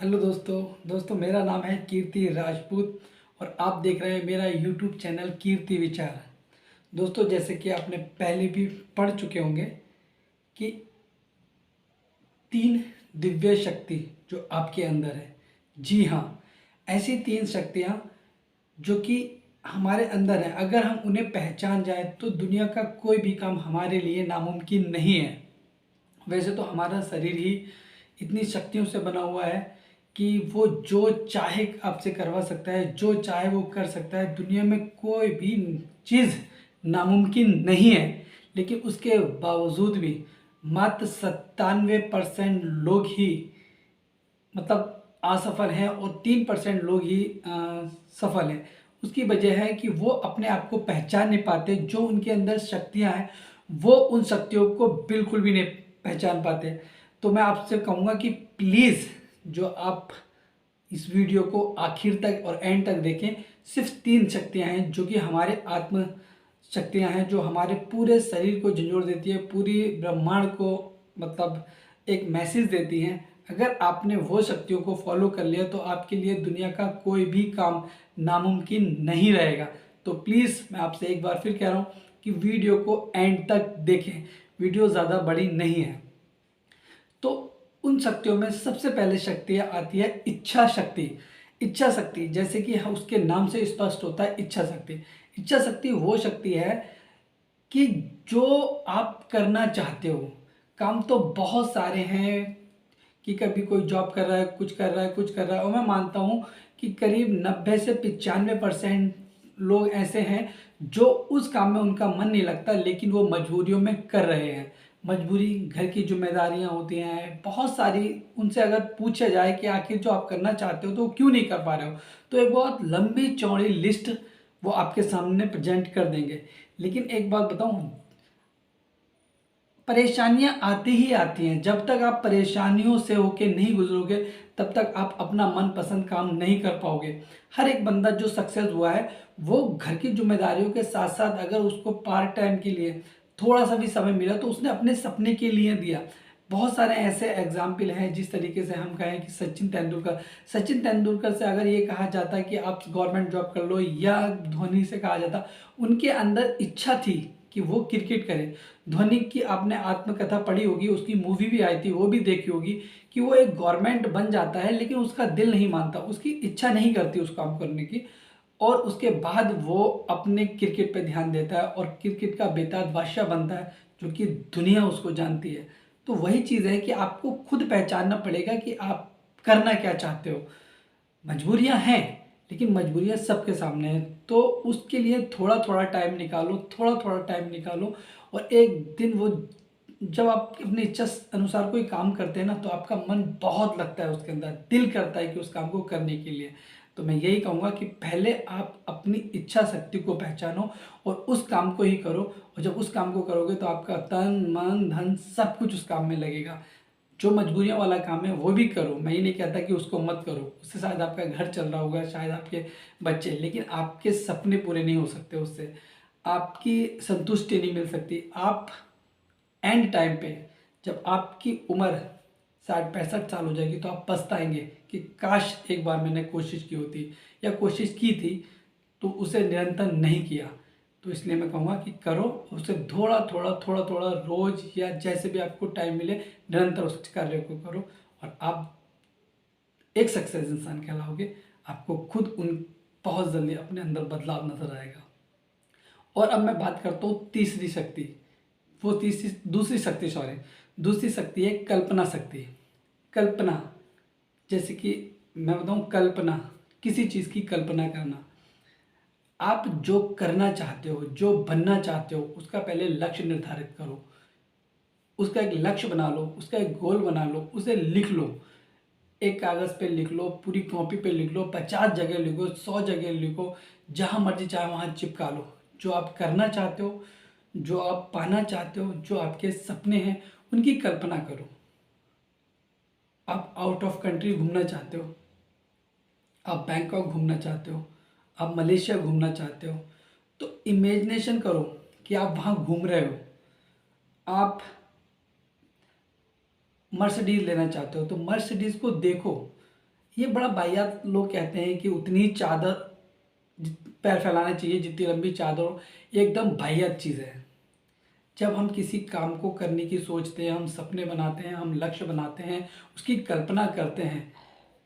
Hello दोस्तों मेरा नाम है कीर्ति राजपूत और आप देख रहे हैं मेरा यूट्यूब चैनल कीर्ति विचार। दोस्तों, जैसे कि आपने पहले भी पढ़ चुके होंगे कि 3 दिव्य शक्ति जो आपके अंदर है। जी हाँ, ऐसी 3 शक्तियाँ जो कि हमारे अंदर है, अगर हम उन्हें पहचान जाएं तो दुनिया का कोई भी काम हमारे लिए नामुमकिन नहीं है। वैसे तो हमारा शरीर ही इतनी शक्तियों से बना हुआ है कि वो जो चाहे आपसे करवा सकता है, जो चाहे वो कर सकता है। दुनिया में कोई भी चीज़ नामुमकिन नहीं है, लेकिन उसके बावजूद भी मात्र 97% लोग ही मतलब असफल हैं और 3% लोग ही सफल हैं। उसकी वजह है कि वो अपने आप को पहचान नहीं पाते। जो उनके अंदर शक्तियां हैं वो उन शक्तियों को बिल्कुल भी नहीं पहचान पाते। तो मैं आपसे कहूँगा कि प्लीज़ जो आप इस वीडियो को आखिर तक और एंड तक देखें। सिर्फ 3 शक्तियां हैं जो कि हमारे आत्म शक्तियां हैं, जो हमारे पूरे शरीर को झंझोड़ देती है, पूरी ब्रह्मांड को मतलब एक मैसेज देती हैं। अगर आपने वो शक्तियों को फॉलो कर लिया तो आपके लिए दुनिया का कोई भी काम नामुमकिन नहीं रहेगा। तो प्लीज़ मैं आपसे एक बार फिर कह रहा हूँ कि वीडियो को एंड तक देखें। वीडियो ज़्यादा बड़ी नहीं है। तो उन शक्तियों में सबसे पहले शक्ति आती है इच्छा शक्ति। इच्छा शक्ति जैसे कि उसके नाम से स्पष्ट होता है, इच्छा शक्ति। इच्छा शक्ति वो शक्ति है कि जो आप करना चाहते हो, काम तो बहुत सारे हैं कि कभी कोई जॉब कर रहा है, कुछ कर रहा है, कुछ कर रहा है, और मैं मानता हूँ कि करीब 90 से 95% लोग ऐसे हैं जो उस काम में उनका मन नहीं लगता, लेकिन वो मजबूरियों में कर रहे हैं। मजबूरी, घर की जिम्मेदारियां होती हैं बहुत सारी। उनसे अगर पूछा जाए कि आखिर जो आप करना चाहते हो तो क्यों नहीं कर पा रहे हो, तो एक बहुत लंबी चौड़ी लिस्ट वो आपके सामने प्रेजेंट कर देंगे। लेकिन एक बात बताऊं, परेशानियां आती ही आती हैं। जब तक आप परेशानियों से होके नहीं गुजरोगे तब तक आप अपना मनपसंद काम नहीं कर पाओगे। हर एक बंदा जो सक्सेस हुआ है वो घर की जिम्मेदारियों के साथ साथ अगर उसको पार्ट टाइम के लिए थोड़ा सा भी समय मिला तो उसने अपने सपने के लिए दिया। बहुत सारे ऐसे एग्जाम्पल हैं। जिस तरीके से हम कहें कि सचिन तेंदुलकर से अगर ये कहा जाता है कि आप गवर्नमेंट जॉब कर लो, या धोनी से कहा जाता, उनके अंदर इच्छा थी कि वो क्रिकेट करें। धोनी की आपने आत्मकथा पढ़ी होगी, उसकी मूवी भी आई थी, वो भी देखी होगी कि वो एक गवर्नमेंट बन जाता है लेकिन उसका दिल नहीं मानता, उसकी इच्छा नहीं करती उस काम करने की। और उसके बाद वो अपने क्रिकेट पे ध्यान देता है और क्रिकेट का बेताज बादशाह बनता है, जो कि दुनिया उसको जानती है। तो वही चीज़ है कि आपको खुद पहचानना पड़ेगा कि आप करना क्या चाहते हो। मजबूरियां हैं, लेकिन मजबूरियां सबके सामने हैं। तो उसके लिए थोड़ा थोड़ा टाइम निकालो, थोड़ा थोड़ा टाइम निकालो। और एक दिन वो जब आप अपनी इच्छा अनुसार कोई काम करते हैं ना, तो आपका मन बहुत लगता है उसके अंदर, दिल करता है कि उस काम को करने के लिए। तो मैं यही कहूँगा कि पहले आप अपनी इच्छा शक्ति को पहचानो और उस काम को ही करो। और जब उस काम को करोगे तो आपका तन मन धन सब कुछ उस काम में लगेगा। जो मजबूरियों वाला काम है वो भी करो, मैं ये नहीं कहता कि उसको मत करो, उससे शायद आपका घर चल रहा होगा, शायद आपके बच्चे, लेकिन आपके सपने पूरे नहीं हो सकते उससे, आपकी संतुष्टि नहीं मिल सकती। आप एंड टाइम पे जब आपकी उम्र 60-65 साल हो जाएगी तो आप पछताएंगे कि काश एक बार मैंने कोशिश की होती, या कोशिश की थी तो उसे निरंतर नहीं किया। तो इसलिए मैं कहूँगा कि करो उसे, थोड़ा थोड़ा रोज या जैसे भी आपको टाइम मिले निरंतर उस कार्य को करो, और आप एक सक्सेस इंसान कहलाओगे। आपको खुद उन बहुत जल्दी अपने अंदर बदलाव नजर आएगा। और अब मैं बात करता हूँ तीसरी शक्ति। वो तीसरी दूसरी शक्ति, सॉरी, दूसरी शक्ति है कल्पना शक्ति। कल्पना, जैसे कि मैं बताऊँ, कल्पना, किसी चीज़ की कल्पना करना। आप जो करना चाहते हो, जो बनना चाहते हो, उसका पहले लक्ष्य निर्धारित करो। उसका एक लक्ष्य बना लो, उसका एक गोल बना लो, उसे लिख लो। एक कागज़ पे लिख लो, पूरी कॉपी पे लिख लो, 50 जगह लिखो, 100 जगह लिखो, जहाँ मर्जी चाहे वहाँ चिपका लो। जो आप करना चाहते हो, जो आप पाना चाहते हो, जो आपके सपने हैं, उनकी कल्पना करो। आप आउट ऑफ कंट्री घूमना चाहते हो, आप बैंकॉक घूमना चाहते हो, आप मलेशिया घूमना चाहते हो, तो इमेजिनेशन करो कि आप वहाँ घूम रहे हो। आप मर्सिडीज लेना चाहते हो तो मर्सिडीज को देखो, ये बड़ा वाहियात, लोग कहते हैं कि उतनी ही चादर पैर फैलाना चाहिए जितनी लंबी चादर हो। ये एकदम वाहियात चीज़ है। जब हम किसी काम को करने की सोचते हैं, हम सपने बनाते हैं, हम लक्ष्य बनाते हैं, उसकी कल्पना करते हैं,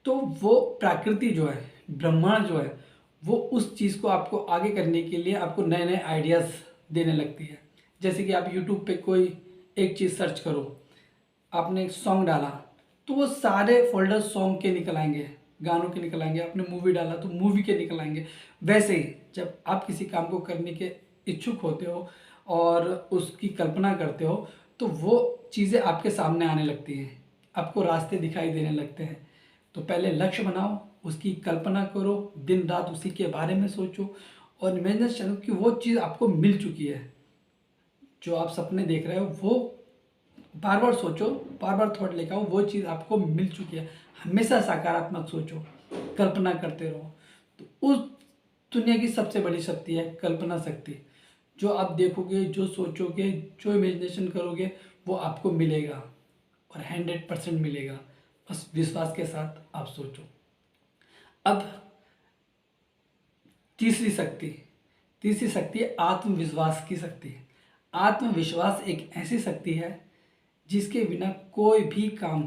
तो वो प्रकृति जो है, ब्रह्मांड जो है, वो उस चीज़ को आपको आगे करने के लिए आपको नए नए आइडियाज़ देने लगती है। जैसे कि आप यूट्यूब पे कोई एक चीज़ सर्च करो, आपने एक सॉन्ग डाला तो वो सारे फोल्डर सॉन्ग के निकल आएंगे, गानों के निकल आएंगे। आपने मूवी डाला तो मूवी के निकल आएंगे। वैसे ही जब आप किसी काम को करने के इच्छुक होते हो और उसकी कल्पना करते हो, तो वो चीज़ें आपके सामने आने लगती हैं, आपको रास्ते दिखाई देने लगते हैं। तो पहले लक्ष्य बनाओ, उसकी कल्पना करो, दिन रात उसी के बारे में सोचो और इमेजिनेशन कि वो चीज़ आपको मिल चुकी है। जो आप सपने देख रहे हो वो बार बार सोचो, बार बार थॉट लेकर आओ, वो चीज़ आपको मिल चुकी है। हमेशा सकारात्मक सोचो, कल्पना करते रहो। तो उस दुनिया की सबसे बड़ी शक्ति है कल्पना शक्ति। जो आप देखोगे, जो सोचोगे, जो इमेजिनेशन करोगे, वो आपको मिलेगा और 100% मिलेगा। बस विश्वास के साथ आप सोचो। अब तीसरी शक्ति, तीसरी शक्ति है आत्मविश्वास की शक्ति। आत्मविश्वास एक ऐसी शक्ति है जिसके बिना कोई भी काम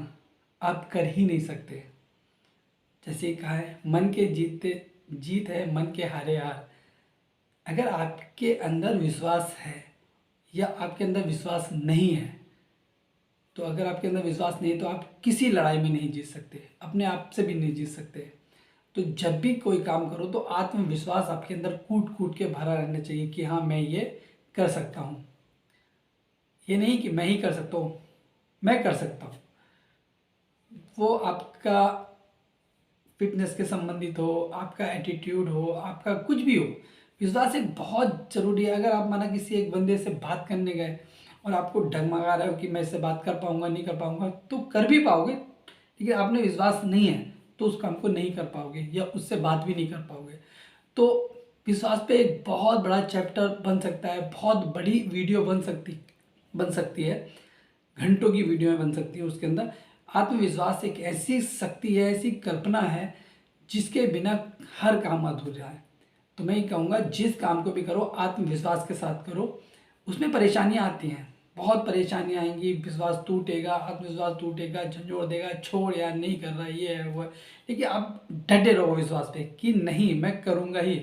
आप कर ही नहीं सकते। जैसे कहा है, मन के जीते जीत है, मन के हारे हार। अगर आपके अंदर विश्वास है या आपके अंदर विश्वास नहीं है, तो अगर आपके अंदर विश्वास नहीं है तो आप किसी लड़ाई में नहीं जीत सकते, अपने आप से भी नहीं जीत सकते। तो जब भी कोई काम करो तो आत्मविश्वास आपके अंदर कूट कूट के भरा रहना चाहिए कि हाँ, मैं ये कर सकता हूँ। ये नहीं कि मैं ही कर सकता हूँ, मैं कर सकता हूँ। वो आपका फिटनेस के संबंधित हो, आपका एटीट्यूड हो, आपका कुछ भी हो, विश्वास एक बहुत ज़रूरी है। अगर आप माना किसी एक बंदे से बात करने गए और आपको डगमगा रहे हो कि मैं इससे बात कर पाऊंगा नहीं कर पाऊंगा, तो कर भी पाओगे, लेकिन आपने विश्वास नहीं है तो उस काम को नहीं कर पाओगे या उससे बात भी नहीं कर पाओगे। तो विश्वास पे एक बहुत बड़ा चैप्टर बन सकता है, बहुत बड़ी वीडियो बन सकती है, घंटों की वीडियो में बन सकती है। उसके अंदर आत्मविश्वास एक ऐसी शक्ति है, ऐसी कल्पना है जिसके बिना हर काम अधूरा है। तो मैं ये कहूँगा, जिस काम को भी करो आत्मविश्वास के साथ करो। उसमें परेशानियाँ आती हैं, बहुत परेशानियाँ आएंगी, विश्वास टूटेगा, आत्मविश्वास टूटेगा, झंझोड़ देगा, छोड़ यार नहीं कर रहा, ये है वो है। लेकिन आप डटे रहो विश्वास पे कि नहीं, मैं करूँगा ही।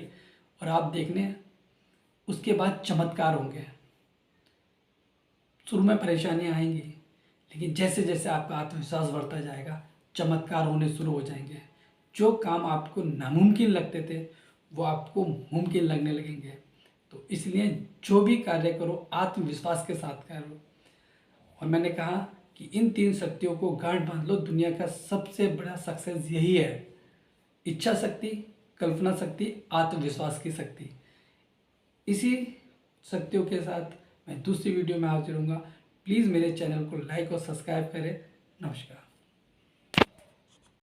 और आप देखने उसके बाद चमत्कार होंगे। शुरू में परेशानियाँ आएंगी, लेकिन जैसे जैसे आपका आत्मविश्वास बढ़ता जाएगा, चमत्कार होने शुरू हो जाएंगे। जो काम आपको नामुमकिन लगते थे वो आपको मुमकिन लगने लगेंगे। तो इसलिए जो भी कार्य करो आत्मविश्वास के साथ करो। और मैंने कहा कि इन तीन शक्तियों को गांठ बांध लो। दुनिया का सबसे बड़ा सक्सेस यही है, इच्छा शक्ति, कल्पना शक्ति, आत्मविश्वास की शक्ति। इसी शक्तियों के साथ मैं दूसरी वीडियो में हाजिर होऊंगा। प्लीज़ मेरे चैनल को लाइक और सब्सक्राइब करें। नमस्कार।